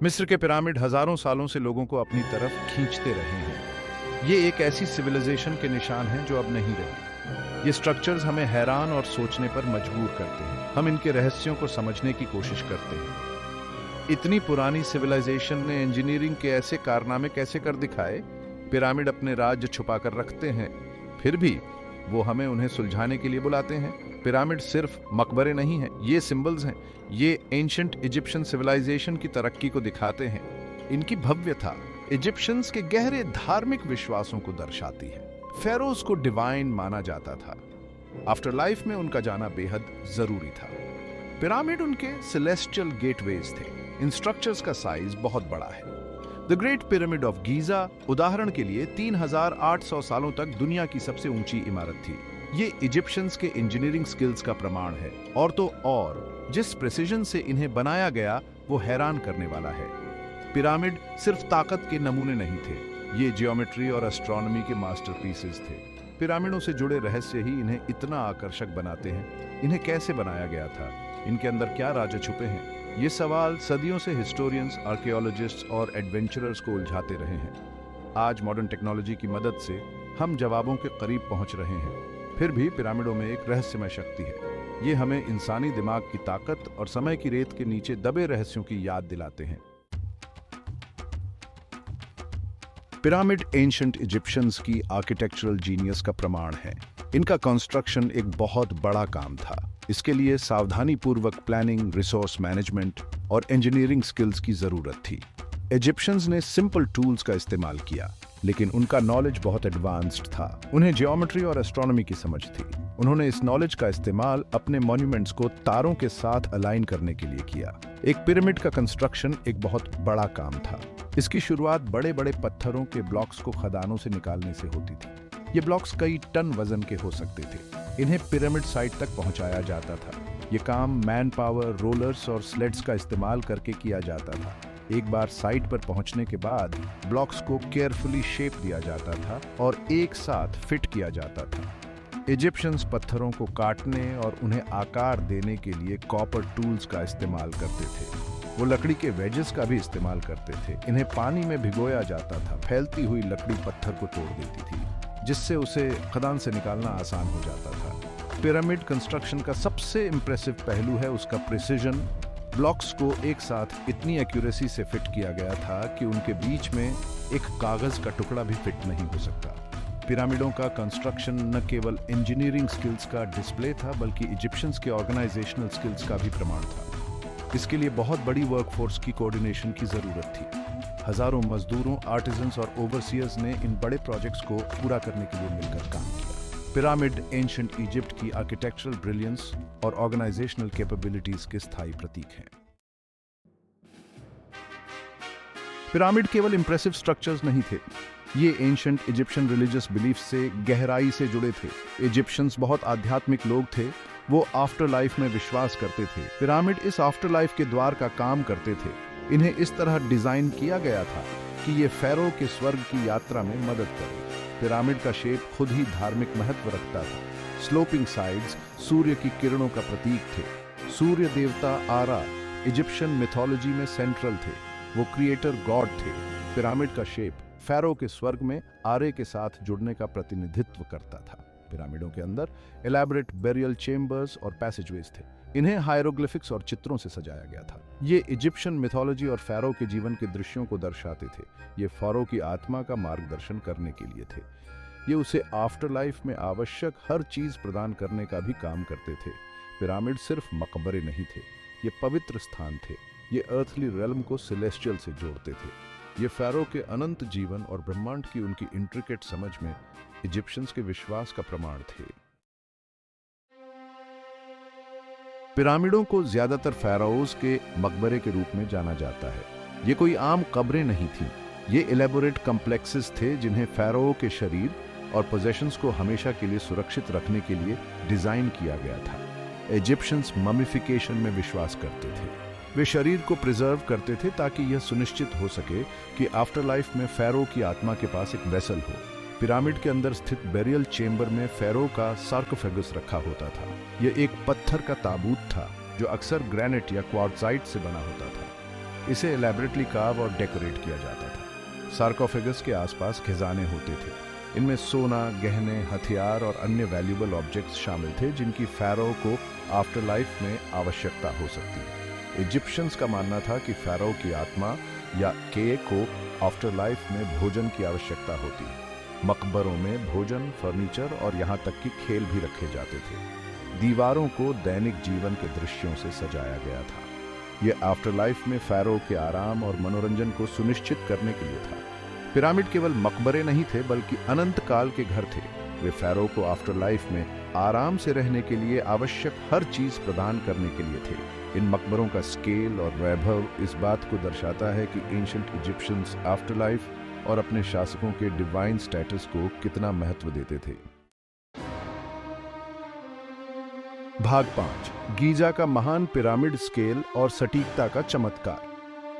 मिस्र के पिरामिड हजारों सालों से लोगों को अपनी तरफ खींचते रहे हैं। ये एक ऐसी सिविलाइजेशन के निशान हैं जो अब नहीं रही। ये स्ट्रक्चर्स हमें हैरान और सोचने पर मजबूर करते हैं। हम इनके रहस्यों को समझने की कोशिश करते हैं। इतनी पुरानी सिविलाइजेशन ने इंजीनियरिंग के ऐसे कारनामे कैसे कर दिखाए? पिरामिड अपने राज्य छुपाकर रखते हैं, फिर भी वो हमें उन्हें सुलझाने के लिए बुलाते हैं। पिरामिड सिर्फ मकबरे नहीं हैं, ये सिंबल्स हैं। ये एंशिएंट इजिप्शियन सिविलाइजेशन की तरक्की को दिखाते हैं। इनकी भव्यता इजिप्शियंस के गहरे धार्मिक विश्वासों को दर्शाती है। फेरोज को डिवाइन माना जाता था। आफ्टर लाइफ में उनका जाना बेहद जरूरी था। पिरामिड उनके सेलेस्टियल गेटवेज थे। इन स्ट्रक्चर्स का साइज बहुत बड़ा है। The great pyramid of Giza उदाहरण के लिए 3800 सालों तक दुनिया की सबसे ऊंची इमारत थी। ये इजिप्शियंस के इंजीनियरिंग स्किल्स का प्रमाण है। और तो और जिस प्रिसीजन से इन्हें बनाया गया वो हैरान करने वाला है। पिरामिड सिर्फ ताकत के नमूने नहीं थे, ये जियोमेट्री और एस्ट्रोनॉमी के मास्टरपीसेस थे। पिरामिडों से जुड़े रहस्य ही इन्हें इतना आकर्षक बनाते हैं। इन्हें कैसे बनाया गया था? इनके अंदर क्या राज छुपे हैं? ये सवाल सदियों से हिस्टोरियंस, आर्कियोलॉजिस्ट्स और एडवेंचरर्स को उलझाते रहे हैं। आज मॉडर्न टेक्नोलॉजी की मदद से हम जवाबों के करीब पहुंच रहे हैं। फिर भी पिरामिडों में एक रहस्यमय शक्ति है। ये हमें इंसानी दिमाग की ताकत और समय की रेत के नीचे दबे रहस्यों की याद दिलाते हैं। पिरामिड एंशिएंट इजिप्शियंस की आर्किटेक्चरल जीनियस का प्रमाण है। इनका कंस्ट्रक्शन एक बहुत बड़ा काम था। इसके लिए सावधानी पूर्वक प्लानिंग, रिसोर्स मैनेजमेंट और इंजीनियरिंग स्किल्स की जरूरत थी। इजिप्शियंस ने सिंपल टूल्स का इस्तेमाल किया, लेकिन उनका नॉलेज बहुत एडवांस्ड था। उन्हें जियोमेट्री और एस्ट्रोनॉमी की समझ थी। उन्होंने इस नॉलेज का इस्तेमाल अपने मॉन्यूमेंट्स को तारों के साथ अलाइन करने के लिए किया। एक पिरामिड का कंस्ट्रक्शन एक बहुत बड़ा काम था। इसकी शुरुआत बड़े बड़े पत्थरों के ब्लॉक्स को खदानों से निकालने से होती थी। ये ब्लॉक्स कई टन वजन के हो सकते थे। इन्हें पिरामिड साइट तक पहुंचाया जाता था। ये काम मैन पावर, रोलर्स और स्लेड्स का इस्तेमाल करके किया जाता था। एक बार साइट पर पहुंचने के बाद ब्लॉक्स को केयरफुली शेप दिया जाता था और एक साथ फिट किया जाता था। इजिप्शियंस पत्थरों को काटने और उन्हें आकार देने के लिए कॉपर टूल्स का इस्तेमाल करते थे। वो लकड़ी के वेजेस का भी इस्तेमाल करते थे। इन्हें पानी में भिगोया जाता था। फैलती हुई लकड़ी पत्थर को तोड़ देती थी, जिससे उसे खदान से निकालना आसान हो जाता था। पिरामिड कंस्ट्रक्शन का सबसे इंप्रेसिव पहलू है उसका प्रिसिजन। ब्लॉक्स को एक साथ इतनी एक्यूरेसी से फिट किया गया था कि उनके बीच में एक कागज का टुकड़ा भी फिट नहीं हो सकता। पिरामिडों का कंस्ट्रक्शन न केवल इंजीनियरिंग स्किल्स का डिस्प्ले था, बल्कि इजिप्शियंस के ऑर्गेनाइजेशनल स्किल्स का भी प्रमाण था। इसके लिए बहुत बड़ी वर्कफोर्स की कोऑर्डिनेशन की जरूरत थी। हजारों मजदूरों, आर्टिजन्स और ओवरसियर्स ने इन बड़े प्रोजेक्ट्स को पूरा करने के लिए मिलकर काम किया। पिरामिड एंशिएंट इजिप्ट की आर्किटेक्चरल ब्रिलियंस और ऑर्गेनाइजेशनल कैपेबिलिटीज के स्थायी प्रतीक हैं। पिरामिड केवल इंप्रेसिव स्ट्रक्चर्स नहीं थे, ये एंशिएंट इजिप्शियन रिलीजियस बिलीफ से गहराई से जुड़े थे। इजिप्शियंस बहुत आध्यात्मिक लोग थे। वो आफ्टर लाइफ में विश्वास करते थे। पिरामिड इस आफ्टर लाइफ के द्वार का काम करते थे। इन्हें इस तरह डिजाइन किया गया था कि ये फेरो के स्वर्ग की यात्रा में मदद करे। पिरामिड का शेप खुद ही धार्मिक महत्व रखता था। स्लोपिंग साइड्स सूर्य की किरणों का प्रतीक थे। सूर्य देवता आरा इजिप्शियन मिथोलॉजी में सेंट्रल थे। वो क्रिएटर गॉड थे। पिरामिड का शेप फेरो के स्वर्ग में आरे के साथ जुड़ने का प्रतिनिधित्व करता था। पिरामिडों के अंदर एलैबोरेट बेरियल चेम्बर्स और पैसेजवेज थे। इन्हें हायरोग्लिफिक्स और चित्रों से सजाया गया था। ये इजिप्शियन मिथोलॉजी और फेरो के जीवन के दृश्यों को दर्शाते थे। ये फेरो की आत्मा का मार्गदर्शन करने के लिए थे। ये उसे आफ्टर लाइफ में आवश्यक हर चीज प्रदान करने का भी काम करते थे। पिरामिड सिर्फ मकबरे नहीं थे, ये पवित्र स्थान थे। ये अर्थली रेल्म को सेलेस्टियल से जोड़ते थे। ये फेरो के अनंत जीवन और ब्रह्मांड की उनकी इंट्रिकेट समझ में इजिप्शियंस के विश्वास का प्रमाण थे। पिरामिडों को ज्यादातर pharaohs के मकबरे के रूप में जाना जाता है। ये कोई आम कब्रें नहीं थीं। ये एलेबोरेट कॉम्प्लेक्सेस थे जिन्हें pharaoh के शरीर और पोजेशंस को हमेशा के लिए सुरक्षित रखने के लिए डिजाइन किया गया था। इजिप्शियंस ममिफिकेशन में विश्वास करते थे। वे शरीर को प्रिजर्व करते थे ताकि यह सुनिश्चित हो सके कि आफ्टर लाइफ में फेरो की आत्मा के पास एक वेसल हो। पिरामिड के अंदर स्थित बेरियल चेम्बर में फेरो का सार्कोफेगस रखा होता था। यह एक पत्थर का ताबूत था जो अक्सर ग्रेनाइट या क्वार्ट्जाइट से बना होता था। इसे एलैबोरेटली कार्व और डेकोरेट किया जाता था। सार्कोफेगस के आसपास खजाने होते थे। इनमें सोना, गहने, हथियार और अन्य वैल्यूएबल ऑब्जेक्ट्स शामिल थे जिनकी फ़ाराओ को आफ्टर लाइफ में आवश्यकता हो सकती है। इजिप्शियंस का मानना था कि फ़ाराओ की आत्मा या के को आफ्टर लाइफ में भोजन की आवश्यकता होती है। मकबरों में भोजन, फर्नीचर और यहाँ तक कि खेल भी रखे जाते थे। दीवारों को दैनिक जीवन के दृश्यों से सजाया गया था। यह आफ्टर लाइफ में फ़ाराओ के आराम और मनोरंजन को सुनिश्चित करने के लिए था। पिरामिड केवल मकबरे नहीं थे बल्कि अनंत काल के घर थे। वे फ़ाराओ को आफ्टर लाइफ में आराम से रहने के लिए आवश्यक हर चीज प्रदान करने के लिए थे। इन मकबरों का स्केल और वैभव इस बात को दर्शाता है कि एंशिएंट इजिप्शियंस आफ्टर लाइफ और अपने शासकों के डिवाइन स्टेटस को कितना महत्व देते थे। भाग 5, गीजा का महान पिरामिड स्केल और सटीकता का चमत्कार।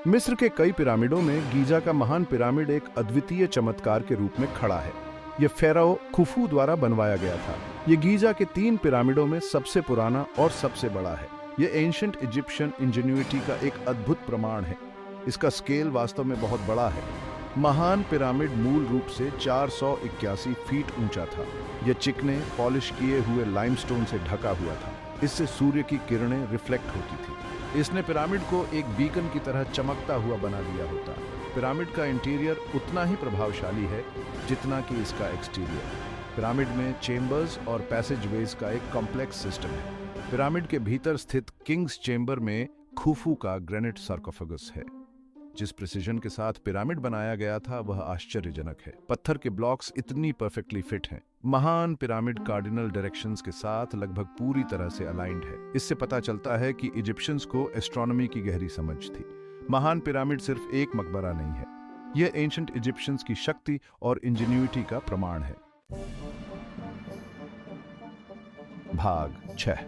मिस्र के कई पिरामिडों में गीजा का महान पिरामिड एक अद्वितीय चमत्कार के रूप में खड़ा है। यह फ़ाराओ खुफू द्वारा बनवाया गया था। यह गीजा के 3 पिरामिडों में सबसे पुराना और सबसे बड़ा है। यह एंशिएंट इजिप्शियन इंजेन्युइटी का एक अद्भुत प्रमाण है। इसका स्केल वास्तव में बहुत बड़ा है। महान पिरामिड मूल रूप से 481 फीट ऊंचा था। यह चिकने, पॉलिश किए हुए लाइमस्टोन से ढका हुआ था। इससे सूर्य की किरणें रिफ्लेक्ट होती थी। इसने पिरामिड को एक बीकन की तरह चमकता हुआ बना दिया होता। पिरामिड का इंटीरियर उतना ही प्रभावशाली है जितना कि इसका एक्सटीरियर। पिरामिड में चेम्बर्स और पैसेजवेज का एक कॉम्प्लेक्स सिस्टम है। पिरामिड के भीतर स्थित किंग्स चेम्बर में खुफू का ग्रेनाइट सार्कोफेगस है। जिस प्रिसीजन के साथ पिरामिड बनाया गया था वह आश्चर्यजनक है। पत्थर के ब्लॉक्स इतनी परफेक्टली फिट हैं। महान पिरामिड कार्डिनल डायरेक्शंस के साथ लगभग पूरी तरह से अलाइंड है। इससे पता चलता है कि इजिप्शियंस को एस्ट्रोनॉमी की गहरी समझ थी। महान पिरामिड सिर्फ एक मकबरा नहीं है, यह एंशिएंट इजिप्शियंस की शक्ति और इंजेन्युइटी का प्रमाण है। भाग 6,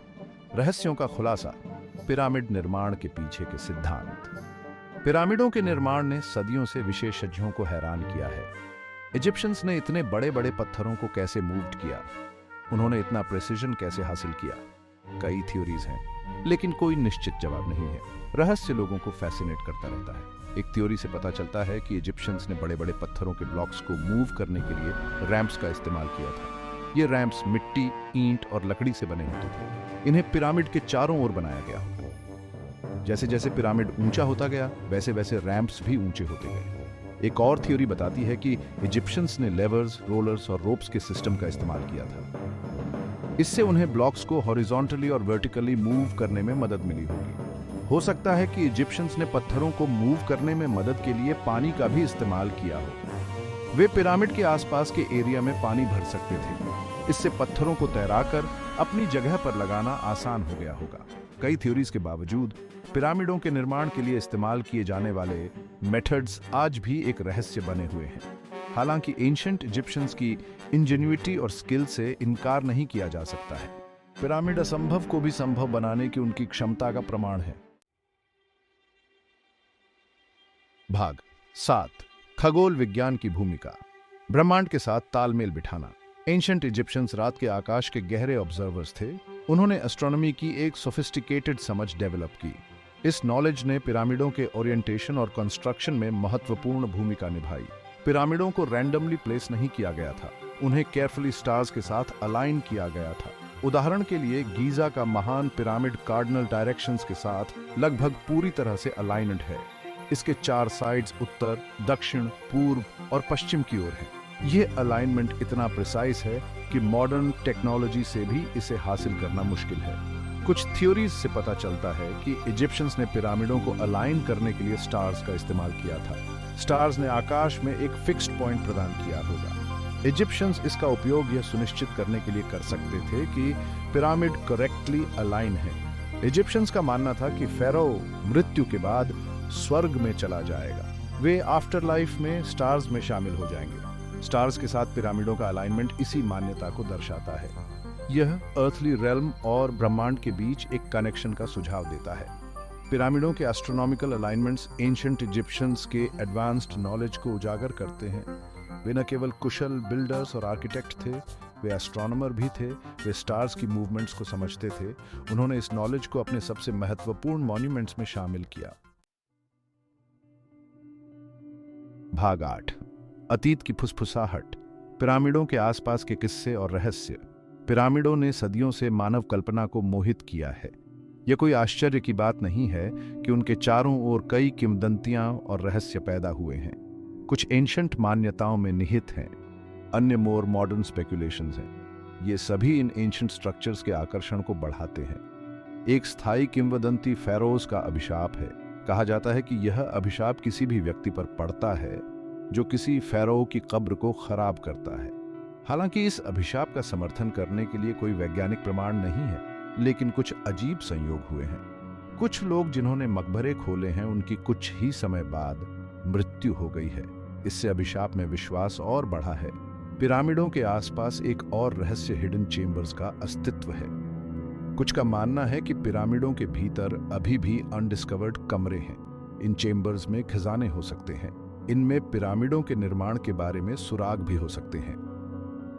रहस्यों का खुलासा, पिरामिड निर्माण के पीछे के सिद्धांत। पिरामिडों के निर्माण ने सदियों से विशेषज्ञों को हैरान किया है। इजिप्शियंस ने इतने बड़े बड़े पत्थरों को कैसे मूव्ड किया? उन्होंने इतना प्रिसिजन कैसे हासिल किया? कई थ्योरीज हैं, लेकिन कोई निश्चित जवाब नहीं है। रहस्य लोगों को फैसिनेट करता रहता है। एक थ्योरी से पता चलता है कि इजिप्शियंस ने बड़े बड़े पत्थरों के ब्लॉक्स को मूव करने के लिए रैंप्स का इस्तेमाल किया था। ये रैंप्स मिट्टी, ईंट और लकड़ी से बने होते थे। इन्हें पिरामिड के चारों ओर बनाया गया। जैसे जैसे पिरामिड ऊंचा होता गया वैसे वैसे रैंप्स भी ऊंचे होते गए। एक और थ्योरी बताती है कि इजिप्शियंस ने लेवर्स, रोलर्स और रोप्स के सिस्टम का इस्तेमाल किया था। इससे उन्हें ब्लॉक्स को हॉरिजॉन्टली और वर्टिकली मूव करने में मदद मिली होगी। हो सकता है कि इजिप्शियंस ने पत्थरों को मूव करने में मदद के लिए पानी का भी इस्तेमाल किया हो। वे पिरामिड के आसपास के एरिया में पानी भर सकते थे। इससे पत्थरों को तैराकर अपनी जगह पर लगाना आसान हो गया होगा। कई थ्योरीज के बावजूद पिरामिडों के निर्माण के लिए इस्तेमाल किए जाने वाले मेथड्स आज भी एक रहस्य बने हुए हैं। हालांकि एंशिएंट इजिप्शियंस की इंजेन्युइटी और स्किल से इनकार नहीं किया जा सकता है। पिरामिड असंभव को भी संभव बनाने की उनकी क्षमता का प्रमाण है। भाग 7, खगोल विज्ञान की भूमिका, ब्रह्मांड के साथ तालमेल बिठाना। एंशिएंट इजिप्शियंस रात के आकाश के गहरे ऑब्जर्वर्स थे। उन्होंने एस्ट्रोनॉमी की एक सोफिस्टिकेटेड समझ डेवलप की। इस नॉलेज ने पिरामिडों के ओरिएंटेशन और कंस्ट्रक्शन में महत्वपूर्ण भूमिका निभाई। पिरामिडों को रैंडमली प्लेस नहीं किया गया था, उन्हें केयरफुली स्टार्स के साथ अलाइन किया गया था। उदाहरण के लिए गीजा का महान पिरामिड कार्डिनल डायरेक्शंस के साथ लगभग पूरी तरह से अलाइन्ड है। इसके 4 साइड्स उत्तर, दक्षिण, पूर्व और पश्चिम की ओर हैं। यह अलाइनमेंट इतना प्रिसाइज है कि मॉडर्न टेक्नोलॉजी से भी इसे हासिल करना मुश्किल है। कुछ थ्योरीज से पता चलता है कि इजिप्शियंस ने पिरामिडों को अलाइन करने के लिए स्टार्स का इस्तेमाल किया था। स्टार्स ने आकाश में एक फिक्स्ड पॉइंट प्रदान किया होगा। इजिप्शियंस इसका उपयोग यह सुनिश्चित करने के लिए कर सकते थे कि पिरामिड करेक्टली अलाइन है। इजिप्शियंस का मानना था कि फ़ाराओ मृत्यु के बाद स्वर्ग में चला जाएगा। वे आफ्टर लाइफ में स्टार्स में शामिल हो जाएंगे। स्टार्स के साथ पिरामिडों का अलाइनमेंट इसी मान्यता को दर्शाता है। यह अर्थली रेल्म और ब्रह्मांड के बीच एक कनेक्शन का सुझाव देता है। पिरामिडों के एस्ट्रोनॉमिकल अलाइनमेंट्स एंशिएंट इजिप्शियंस के एडवांस्ड नॉलेज को उजागर करते हैं। वे न केवल कुशल बिल्डर्स और आर्किटेक्ट थे, वे एस्ट्रोनॉमर भी थे। वे स्टार्स की मूवमेंट्स को समझते थे। उन्होंने इस नॉलेज को अपने सबसे महत्वपूर्ण मॉन्यूमेंट्स में शामिल किया। भाग 8। अतीत की फुसफुसाहट, पिरामिडों के आसपास के किस्से और रहस्य। पिरामिडों ने सदियों से मानव कल्पना को मोहित किया है। यह कोई आश्चर्य की बात नहीं है कि उनके चारों ओर कई किंवदंतियां और रहस्य पैदा हुए हैं। कुछ एंशंट मान्यताओं में निहित हैं, अन्य मोर मॉडर्न स्पेकुलेशंस हैं। ये सभी इन एंशंट स्ट्रक्चर्स के आकर्षण को बढ़ाते हैं। एक स्थायी किंवदंती फेरोज का अभिशाप है। कहा जाता है कि यह अभिशाप किसी भी व्यक्ति पर पड़ता है जो किसी फेरो की कब्र को खराब करता है। हालांकि इस अभिशाप का समर्थन करने के लिए कोई वैज्ञानिक प्रमाण नहीं है, लेकिन कुछ अजीब संयोग हुए हैं। कुछ लोग जिन्होंने मकबरे खोले हैं, उनकी कुछ ही समय बाद मृत्यु हो गई है। इससे अभिशाप में विश्वास और बढ़ा है। पिरामिडों के आसपास एक और रहस्य हिडन चेंबर्स का अस्तित्व है। कुछ का मानना है कि पिरामिडों के भीतर अभी भी अनडिस्कवर्ड कमरे हैं। इन चेंबर्स में खजाने हो सकते हैं। इनमें पिरामिडों के निर्माण के बारे में सुराग भी हो सकते हैं।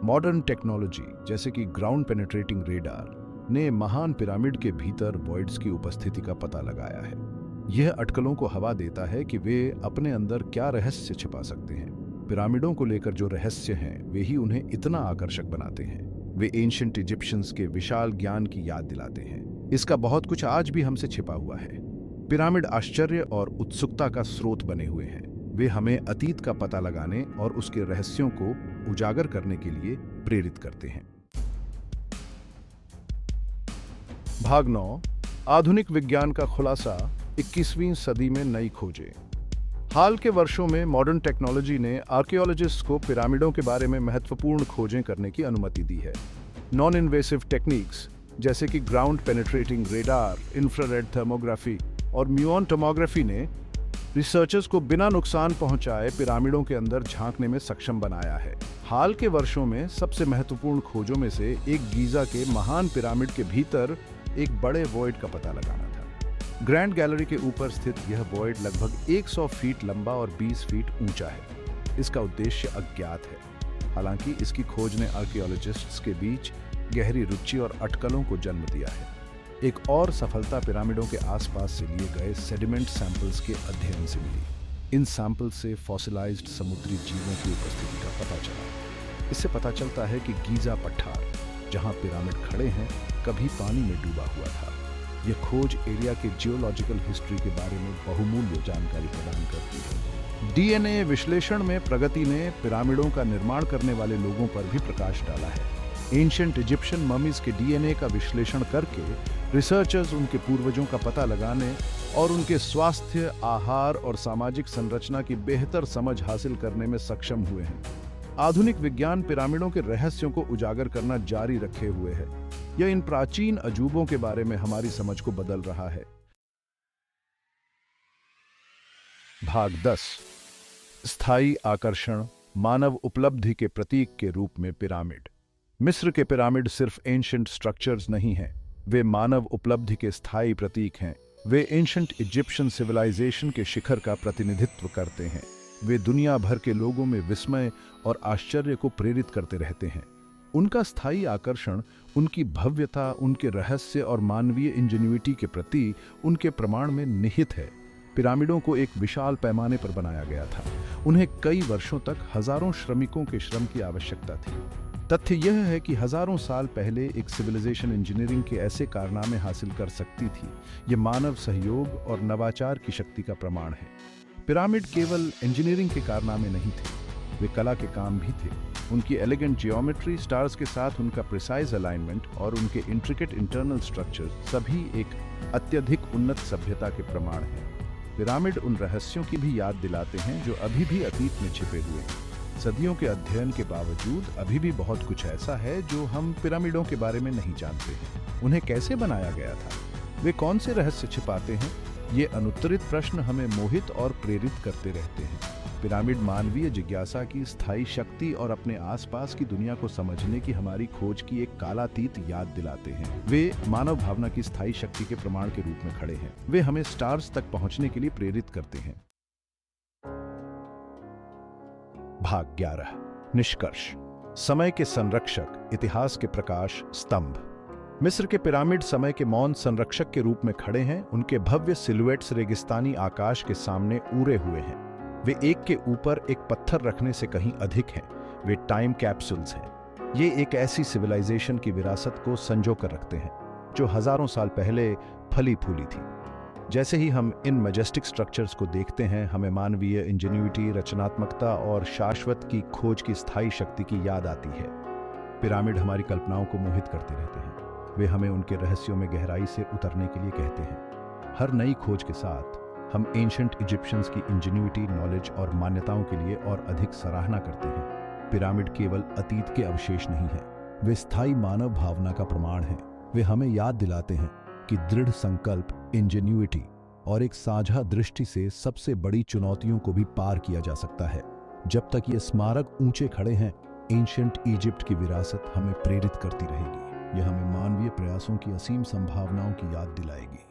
मॉडर्न टेक्नोलॉजी जैसे कि ग्राउंड पेनिट्रेटिंग रेडार ने महान पिरामिड के भीतर वॉइड्स की उपस्थिति का पता लगाया है। यह अटकलों को हवा देता है कि वे अपने अंदर क्या रहस्य छिपा सकते हैं। पिरामिडों को लेकर जो रहस्य हैं, वे ही उन्हें इतना आकर्षक बनाते हैं। वे एंशिएंट इजिप्शियंस के विशाल ज्ञान की याद दिलाते हैं। इसका बहुत कुछ आज भी हमसे छिपा हुआ है। पिरामिड आश्चर्य और उत्सुकता का स्रोत बने हुए हैं। वे हमें अतीत का पता लगाने और उसके रहस्यों को उजागर करने के लिए प्रेरित करते हैं। भाग 9। आधुनिक विज्ञान का खुलासा, 21वीं सदी में नई खोजें। हाल के वर्षों में मॉडर्न टेक्नोलॉजी ने आर्कियोलॉजिस्ट्स को पिरामिडों के बारे में महत्वपूर्ण खोजें करने की अनुमति दी है। नॉन इन्वेसिव टेक्निक्स जैसे कि ground penetrating radar, infrared thermography और म्यूऑन टोमोग्राफी ने रिसर्चर्स को बिना नुकसान पहुंचाए पिरामिडों के अंदर झांकने में सक्षम बनाया है। हाल के वर्षों में सबसे महत्वपूर्ण खोजों में से एक गीजा के महान पिरामिड के भीतर एक बड़े वॉइड का पता लगाना था। ग्रैंड गैलरी के ऊपर स्थित यह वॉइड लगभग 100 फीट लंबा और 20 फीट ऊंचा है। इसका उद्देश्य अज्ञात है। हालांकि इसकी खोज ने आर्कियोलॉजिस्ट्स के बीच गहरी रुचि और अटकलों को जन्म दिया है। एक और सफलता पिरामिडों के आसपास से लिए गए सेडिमेंट सैंपल्स के अध्ययन से मिली। इन सैंपल से फॉसिलाइज्ड समुद्री जीवों की उपस्थिति का पता चला। इससे पता चलता है कि गीजा पठार, जहां पिरामिड खड़े हैं, कभी पानी में डूबा हुआ था। यह खोज एरिया के जियोलॉजिकल हिस्ट्री के बारे में बहुमूल्य जानकारी प्रदान करती है। डीएनए विश्लेषण में प्रगति ने पिरामिडों का निर्माण करने वाले लोगों पर भी प्रकाश डाला है। एंशिएंट इजिप्शियन ममीज के डीएनए का विश्लेषण करके रिसर्चर्स उनके पूर्वजों का पता लगाने और उनके स्वास्थ्य, आहार और सामाजिक संरचना की बेहतर समझ हासिल करने में सक्षम हुए हैं। आधुनिक विज्ञान पिरामिडों के रहस्यों को उजागर करना जारी रखे हुए है। यह इन प्राचीन अजूबों के बारे में हमारी समझ को बदल रहा है। भाग 10। स्थायी आकर्षण, मानव उपलब्धि के प्रतीक के रूप में पिरामिड। मिस्र के पिरामिड सिर्फ एंशिएंट स्ट्रक्चर्स नहीं हैं, वे मानव उपलब्धि के स्थायी प्रतीक हैं। वे एंशिएंट इजिप्शियन सिविलाइजेशन के शिखर का प्रतिनिधित्व करते हैं। वे दुनिया भर के लोगों में विस्मय और आश्चर्य को प्रेरित करते रहते हैं। उनका स्थायी आकर्षण उनकी भव्यता, उनके रहस्य और मानवीय इंजेन्युइटी के प्रति उनके प्रमाण में निहित है। पिरामिडों को एक विशाल पैमाने पर बनाया गया था। उन्हें कई वर्षों तक हजारों श्रमिकों के श्रम की आवश्यकता थी। तथ्य यह है कि हजारों साल पहले एक सिविलाइजेशन इंजीनियरिंग के ऐसे कारनामे हासिल कर सकती थी। यह मानव सहयोग और नवाचार की शक्ति का प्रमाण है। पिरामिड केवल इंजीनियरिंग के कारनामे नहीं थे, वे कला के काम भी थे। उनकी एलिगेंट जियोमेट्री, स्टार्स के साथ उनका प्रिसाइज अलाइनमेंट और उनके इंट्रिकेट इंटरनल स्ट्रक्चर सभी एक अत्यधिक उन्नत सभ्यता के प्रमाण हैं। पिरामिड उन रहस्यों की भी याद दिलाते हैं जो अभी भी अतीत में छिपे हुए हैं। सदियों के अध्ययन के बावजूद अभी भी बहुत कुछ ऐसा है जो हम पिरामिडों के बारे में नहीं जानते हैं। उन्हें कैसे बनाया गया था, वे कौन से रहस्य छिपाते हैं, ये अनुत्तरित प्रश्न हमें मोहित और प्रेरित करते रहते हैं। पिरामिड मानवीय जिज्ञासा की स्थायी शक्ति और अपने आसपास की दुनिया को समझने की हमारी खोज की एक कालातीत याद दिलाते हैं। वे मानव भावना की स्थायी शक्ति के प्रमाण के रूप में खड़े हैं। वे हमें स्टार्स तक पहुंचने के लिए प्रेरित करते हैं। भाग 11। निष्कर्ष, समय के संरक्षक, इतिहास के प्रकाश स्तंभ। मिस्र के पिरामिड समय के मौन संरक्षक के रूप में खड़े हैं। उनके भव्य सिलुएट्स रेगिस्तानी आकाश के सामने उड़े हुए हैं। वे एक के ऊपर एक पत्थर रखने से कहीं अधिक हैं। वे टाइम कैप्सूल्स हैं। ये एक ऐसी सिविलाइजेशन की विरासत को संजो कर रखते हैं जो हजारों साल पहले फली फूली थी। जैसे ही हम इन मैजेस्टिक स्ट्रक्चर्स को देखते हैं, हमें मानवीय इंजेन्युइटी, रचनात्मकता और शाश्वत की खोज की स्थायी शक्ति की याद आती है। पिरामिड हमारी कल्पनाओं को मोहित करते रहते हैं। वे हमें उनके रहस्यों में गहराई से उतरने के लिए कहते हैं। हर नई खोज के साथ हम एंशिएंट इजिप्शियंस की इंजेन्युइटी, नॉलेज और मान्यताओं के लिए और अधिक सराहना करते हैं। पिरामिड केवल अतीत के अवशेष नहीं हैं, वे स्थायी मानव भावना का प्रमाण हैं। वे हमें याद दिलाते हैं कि दृढ़ संकल्प, इंजेन्युइटी और एक साझा दृष्टि से सबसे बड़ी चुनौतियों को भी पार किया जा सकता है। जब तक ये स्मारक ऊंचे खड़े हैं, एंशिएंट इजिप्ट की विरासत हमें प्रेरित करती रहेगी। यह हमें मानवीय प्रयासों की असीम संभावनाओं की याद दिलाएगी।